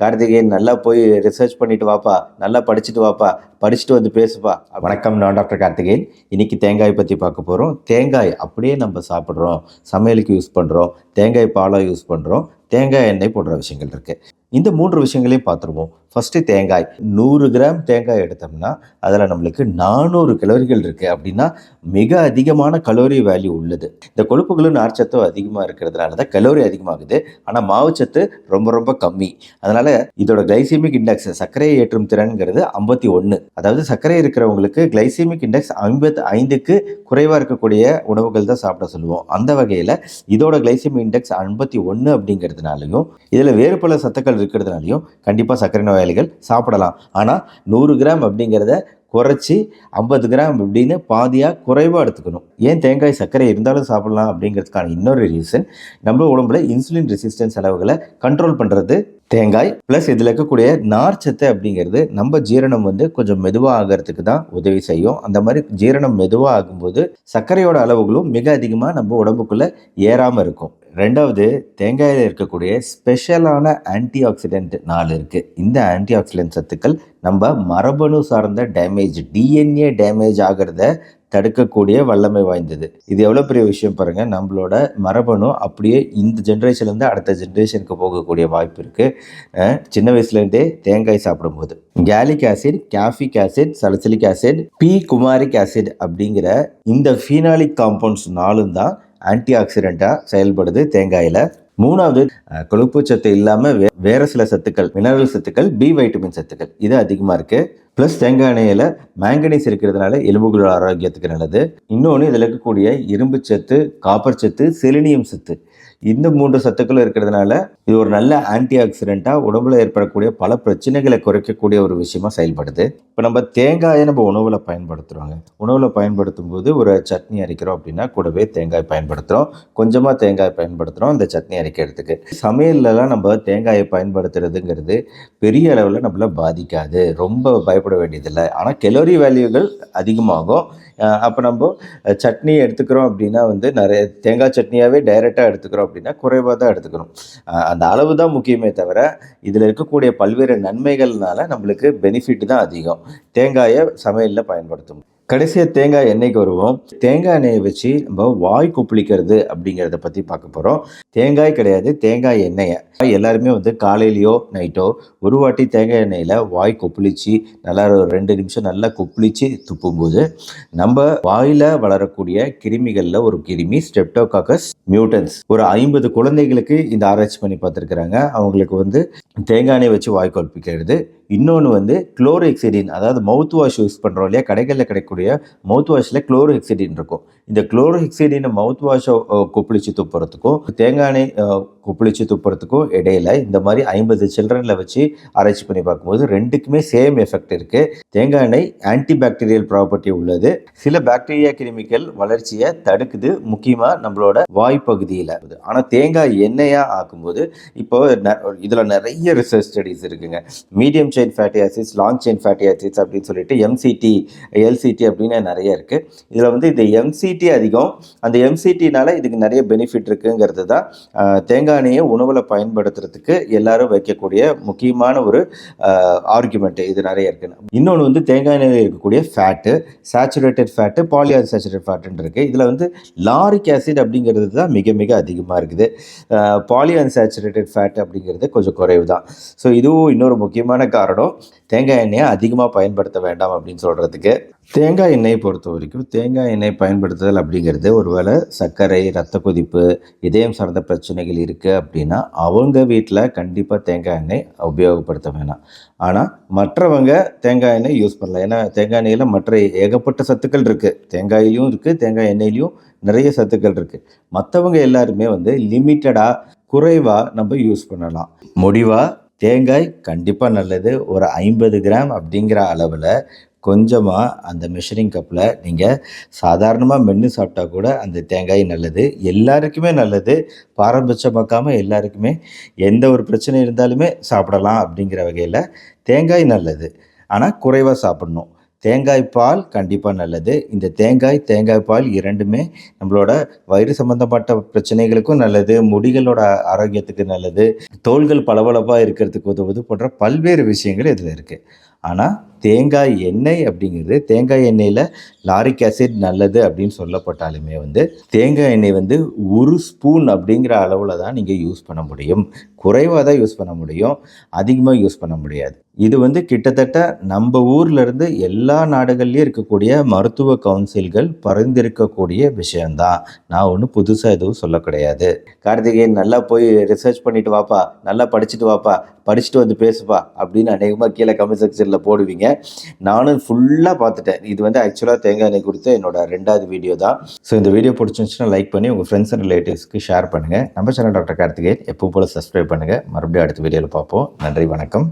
கார்த்திகேயன் நல்லா போய் ரிசர்ச் பண்ணிட்டு வாப்பா, நல்லா படிச்சுட்டு வாப்பா, படிச்சுட்டு வந்து பேசுப்பா. வணக்கம், நான் டாக்டர் கார்த்திகேயன். இன்னைக்கு தேங்காய் பற்றி பார்க்க போகிறோம். தேங்காய் அப்படியே நம்ம சாப்பிட்றோம், சமையலுக்கு யூஸ் பண்ணுறோம், தேங்காய் பாலாக யூஸ் பண்ணுறோம், தேங்காய் எண்ணெய் போன்ற விஷயங்கள் இருக்குது. இந்த 3 விஷயங்களையும் பார்த்துருவோம். ஃபஸ்ட்டு தேங்காய். 100 கிராம் தேங்காய் எடுத்தோம்னா அதில் நம்மளுக்கு 400 கலோரிகள் இருக்குது. அப்படின்னா மிக அதிகமான கலோரி வேல்யூ உள்ளது. இந்த கொழுப்புகளும் நார்ச்சத்தும் அதிகமாக இருக்கிறதுனால தான் கலோரி அதிகமாகுது. ஆனால் மாவுச்சத்து ரொம்ப ரொம்ப கம்மி. அதனால் இதோட கிளைசிமிக் இண்டெக்ஸ், சர்க்கரையை ஏற்றும் திறன்கிறது 51. அதாவது சர்க்கரை இருக்கிறவங்களுக்கு கிளைசிமிக் இண்டெக்ஸ் 55க்கு குறைவாக இருக்கக்கூடிய உணவுகள் தான் சாப்பிட சொல்லுவோம். அந்த வகையில் இதோட கிளைசிமிக் இண்டெக்ஸ் 51 அப்படிங்கிறதுனாலையும் இதில் வேறு பல சத்துக்கள் இருக்கிறதுனாலையும் கண்டிப்பாக சர்க்கரை நோயாளிகள் சாப்பிடலாம். ஆனால் 100 கிராம் அப்படிங்கிறத குறைச்சி 50 கிராம் அப்படின்னு பாதியாக குறைவாக எடுத்துக்கணும். ஏன் தேங்காய் சர்க்கரை இருந்தாலும் சாப்பிடலாம் அப்படிங்கிறதுக்கான இன்னொரு ரீசன், நம்ம உடம்புல இன்சுலின் ரெசிஸ்டன்ஸ் அளவுகளை கண்ட்ரோல் பண்ணுறது தேங்காய். ப்ளஸ் இதில் இருக்கக்கூடிய நார்ச்சத்து அப்படிங்கிறது நம்ம ஜீரணம் கொஞ்சம் மெதுவாக ஆகிறதுக்கு தான் உதவி செய்யும். அந்த மாதிரி ஜீரணம் மெதுவாக ஆகும்போது சர்க்கரையோட அளவுகளும் மிக அதிகமாக நம்ம உடம்புக்குள்ளே ஏறாமல் இருக்கும். ரெண்டாவது, தேங்காயில் இருக்கக்கூடிய ஸ்பெஷலான ஆன்டி ஆக்சிடென்ட் 4 இருக்குது. இந்த ஆன்டி ஆக்சிடென்ட் சத்துக்கள் நம்ம மரபணு சார்ந்த டேமேஜ், டிஎன்ஏ டேமேஜ் ஆகிறத தடுக்கக்கூடிய வல்லமை வாய்ந்தது. இது எவ்வளோ பெரிய விஷயம் பாருங்கள். நம்மளோட மரபணு அப்படியே இந்த ஜென்ரேஷன்லேருந்து அடுத்த ஜென்ரேஷனுக்கு போகக்கூடிய வாய்ப்பு இருக்குது. சின்ன வயசுலேருந்தே தேங்காய் சாப்பிடும்போது gallic acid, caffeic acid, salicylic acid, coumaric acid அப்படிங்கிற இந்த ஃபீனாலிக் காம்பவுண்ட்ஸ் 4 தான் ஆன்டி ஆக்சிடெண்ட்டாக செயல்படுது தேங்காயில். மூணாவது, கொழுப்பு சத்து இல்லாமல் வேறு சில சத்துக்கள், மினரல் சத்துக்கள், வைட்டமின் சத்துக்கள் இது அதிகமாக இருக்குது. ப்ளஸ் தேங்காய் எண்ணெயில் மேங்கனீஸ் இருக்கிறதுனால எலும்புகளோட ஆரோக்கியத்துக்கு நல்லது. இன்னொன்று, இதில் இருக்கக்கூடிய இரும்பு சத்து, காப்பர் சத்து, செலினியம் சத்து, இந்த 3 சத்துக்களும் இருக்கிறதுனால இது ஒரு நல்ல ஆன்டி ஆக்சிடெண்ட்டாக உடம்புல ஏற்படக்கூடிய பல பிரச்சனைகளை குறைக்கக்கூடிய ஒரு விஷயமா செயல்படுது. இப்போ நம்ம தேங்காயை நம்ம உணவில் பயன்படுத்துகிறோங்க. உணவில் பயன்படுத்தும் போது ஒரு சட்னி அரைக்கிறோம் அப்படின்னா கூடவே தேங்காய் பயன்படுத்துகிறோம். கொஞ்சமாக தேங்காய் பயன்படுத்துகிறோம் அந்த சட்னி அரைக்கிறதுக்கு. சமையல்லலாம் நம்ம தேங்காயை பயன்படுத்துறதுங்கிறது பெரிய அளவில் நம்மளை பாதிக்காது, ரொம்ப பயப்பட வேண்டியதில்லை. ஆனால் கலோரி வேல்யூகள் அதிகமாகும். அப்போ நம்ம சட்னி எடுத்துக்கிறோம் அப்படின்னா நிறைய தேங்காய் சட்னியாகவே டைரெக்டாக எடுத்துக்கிறோம் அப்படின்னா குறைவாக தான் எடுத்துக்கணும். அந்த அளவு தான் முக்கியமே தவிர இதில் இருக்கக்கூடிய பல்வேறு நன்மைகள்னால நம்மளுக்கு பெனிஃபிட் தான் அதிகம் தேங்காயை சமையலில் பயன்படுத்தும். கடைசியாக தேங்காய் எண்ணெய்க்கு வருவோம். தேங்காய் எண்ணெயை வச்சு நம்ம வாய் கொப்பளிக்கிறது அப்படிங்கிறத பற்றி பார்க்க போகிறோம். தேங்காய் கிடையாது, தேங்காய் எண்ணெயை எல்லாருமே காலையிலையோ நைட்டோ ஒரு வாட்டி தேங்காய் எண்ணெயில் வாய் கொப்பளிச்சு நல்லா ஒரு 2 நிமிஷம் நல்லா கொப்பளிச்சு துப்பும்போது நம்ம வாயில் வளரக்கூடிய கிருமிகளில் ஒரு கிருமி ஸ்ட்ரெப்டோகாக்கஸ் மியூட்டன்ஸ், ஒரு 50 குழந்தைகளுக்கு இந்த ஆராய்ச்சி பண்ணி பார்த்துருக்குறாங்க. அவங்களுக்கு தேங்காய் எண்ணெய் வச்சு வாய் கொப்பளிக்கிறது. இன்னொன்று குளோரோஹெக்சிடின், அதாவது மவுத் வாஷ் யூஸ் பண்ணுறோம் இல்லையா, கடைகளில் கிடைக்கக்கூடிய மவுத் வாஷில் குளோரோஹெக்சிடின் இருக்கும். இந்த குளோரோஹெக்சிடினை மவுத் வாஷை கொப்பளிச்சு துப்புறதுக்கும் தேங்காய் எண்ணெய் கொப்பளிச்சு துப்புறதுக்கும் இடையில இந்த மாதிரி 50 சில்ட்ரனில் வச்சு ஆராய்ச்சி பண்ணி பார்க்கும்போது 2க்குமே சேம் எஃபெக்ட் இருக்குது. தேங்காய் எண்ணெய் ஆன்டி பாக்டீரியல் ப்ராப்பர்ட்டி உள்ளது. சில பாக்டீரியா கிருமிகள் வளர்ச்சியை தடுக்குது, முக்கியமாக நம்மளோட வாய்ப்பகுதியில். ஆனால் தேங்காய் எண்ணெயாக ஆக்கும்போது இப்போ இதில் நிறைய ரிசர்ச் ஸ்டடீஸ் இருக்குங்க. Medium chain fatty acids, long chain fatty acids அப்படின்னு சொல்லிட்டு MCT, LCT அப்படின்னு நிறைய இருக்குது. இதில் இந்த MCT அதிகம். அந்த MCTனால இதுக்கு நிறைய பெனிஃபிட் இருக்குங்கிறது தான் தேங்காய் எண்ணெயை உணவில் பயன்படுத்துறதுக்கு எல்லாரும் வைக்கக்கூடிய முக்கியமான ஒரு ஆர்குமெண்ட். இது நிறைய இருக்குன்னு. இன்னொன்று தேங்காய் எண்ணெயில் இருக்கக்கூடிய ஃபேட்டு, சேச்சுரேட்டட் ஃபேட்டு, பாலிஅன்சாச்சுரேட்டட் ஃபேட்டுன்னு இருக்குது. இதில் லாரிக் ஆசிட் அப்படிங்கிறது தான் மிக மிக அதிகமாக இருக்குது. பாலிஅன்சாச்சுரேட்டட் ஃபேட் அப்படிங்கிறது கொஞ்சம் குறைவு தான். ஸோ இதுவும் இன்னொரு முக்கியமான காரணம் தேங்காய் எண்ணெயை அதிகமாக பயன்படுத்த வேண்டாம் அப்படின்னு சொல்கிறதுக்கு. தேங்காய் எண்ணெயை பொறுத்த வரைக்கும் தேங்காய் எண்ணெய் பயன்படுத்துதல் அப்படிங்கிறது ஒருவேளை சர்க்கரை, ரத்த கொதிப்பு, இதயம் சார்ந்த பிரச்சனைகள் இருக்குது அப்படின்னா அவங்க வீட்டில் கண்டிப்பாக தேங்காய் எண்ணெய் உபயோகப்படுத்த வேணாம். ஆனால் மற்றவங்க தேங்காய் எண்ணெய் யூஸ் பண்ணலாம். ஏன்னா தேங்காய் எண்ணெயில் மற்ற ஏகப்பட்ட சத்துக்கள் இருக்குது. தேங்காயிலையும் இருக்குது, தேங்காய் எண்ணெயிலையும் நிறைய சத்துக்கள் இருக்குது. மற்றவங்க எல்லாருமே லிமிட்டடாக குறைவாக நம்ம யூஸ் பண்ணலாம். முடிவாக தேங்காய் கண்டிப்பாக நல்லது. ஒரு 50 கிராம் அப்படிங்கிற அளவில் கொஞ்சமாக அந்த மெஷரிங் கப்பில் நீங்கள் சாதாரணமாக மென்று சாப்பிட்டா கூட அந்த தேங்காய் நல்லது, எல்லாருக்குமே நல்லது. பாரபட்சமாக்காமல் எல்லாருக்குமே எந்த ஒரு பிரச்சனை இருந்தாலுமே சாப்பிடலாம் அப்படிங்கிற வகையில் தேங்காய் நல்லது. ஆனால் குறைவாக சாப்பிடணும். தேங்காய் பால் கண்டிப்பாக நல்லது. இந்த தேங்காய் பால் இரண்டுமே நம்மளோட வயிறு சம்பந்தப்பட்ட பிரச்சனைகளுக்கும் நல்லது, முடிகளோட ஆரோக்கியத்துக்கு நல்லது, தோள்கள் பளபளப்பாக இருக்கிறதுக்கு உதவுது போன்ற பல்வேறு விஷயங்கள் இதில் இருக்குது. ஆனால் தேங்காய் எண்ணெய் அப்படிங்கிறது, தேங்காய் எண்ணெயில் லாரிக் ஆசிட் நல்லது அப்படின்னு சொல்லப்பட்டாலுமே தேங்காய் எண்ணெய் 1 ஸ்பூன் அப்படிங்கிற அளவில் தான் நீங்கள் யூஸ் பண்ண முடியும். குறைவாக தான் யூஸ் பண்ண முடியும், அதிகமாக யூஸ் பண்ண முடியாது. இது கிட்டத்தட்ட நம்ம ஊர்ல இருந்து எல்லா நாடுகள்லையும் இருக்கக்கூடிய மருத்துவ கவுன்சில்கள் பரிந்துரைக்கக்கூடிய விஷயம்தான். நான் ஒன்றும் புதுசாக எதுவும் சொல்ல கிடையாது. கார்த்திகேயன், நல்லா போய் ரிசர்ச் பண்ணிட்டு வாப்பா, நல்லா படிச்சுட்டு வாப்பா, படிச்சுட்டு வந்து பேசுப்பா அப்படின்னு அநேகமாக கீழே கமெண்ட் செக்ஷனில் போடுவீங்க. நானும் ஃபுல்லாக பார்த்துட்டேன். இது ஆக்சுவலாக தேங்காய் எண்ணெய் குறித்த என்னோட 2வது வீடியோ தான். ஸோ இந்த வீடியோ பிடிச்சிருந்துச்சுன்னா லைக் பண்ணி உங்கள் ஃப்ரெண்ட்ஸ் அண்ட் ரிலேட்டிவ்ஸ்க்கு ஷேர் பண்ணுங்கள். நம்ம சேனல் டாக்டர் கார்த்திகேயன் எப்பவும் போல் சப்ஸ்கிரைப் பண்ணுங்கள். மறுபடியும் அடுத்த வீடியோவில் பார்ப்போம். நன்றி, வணக்கம்.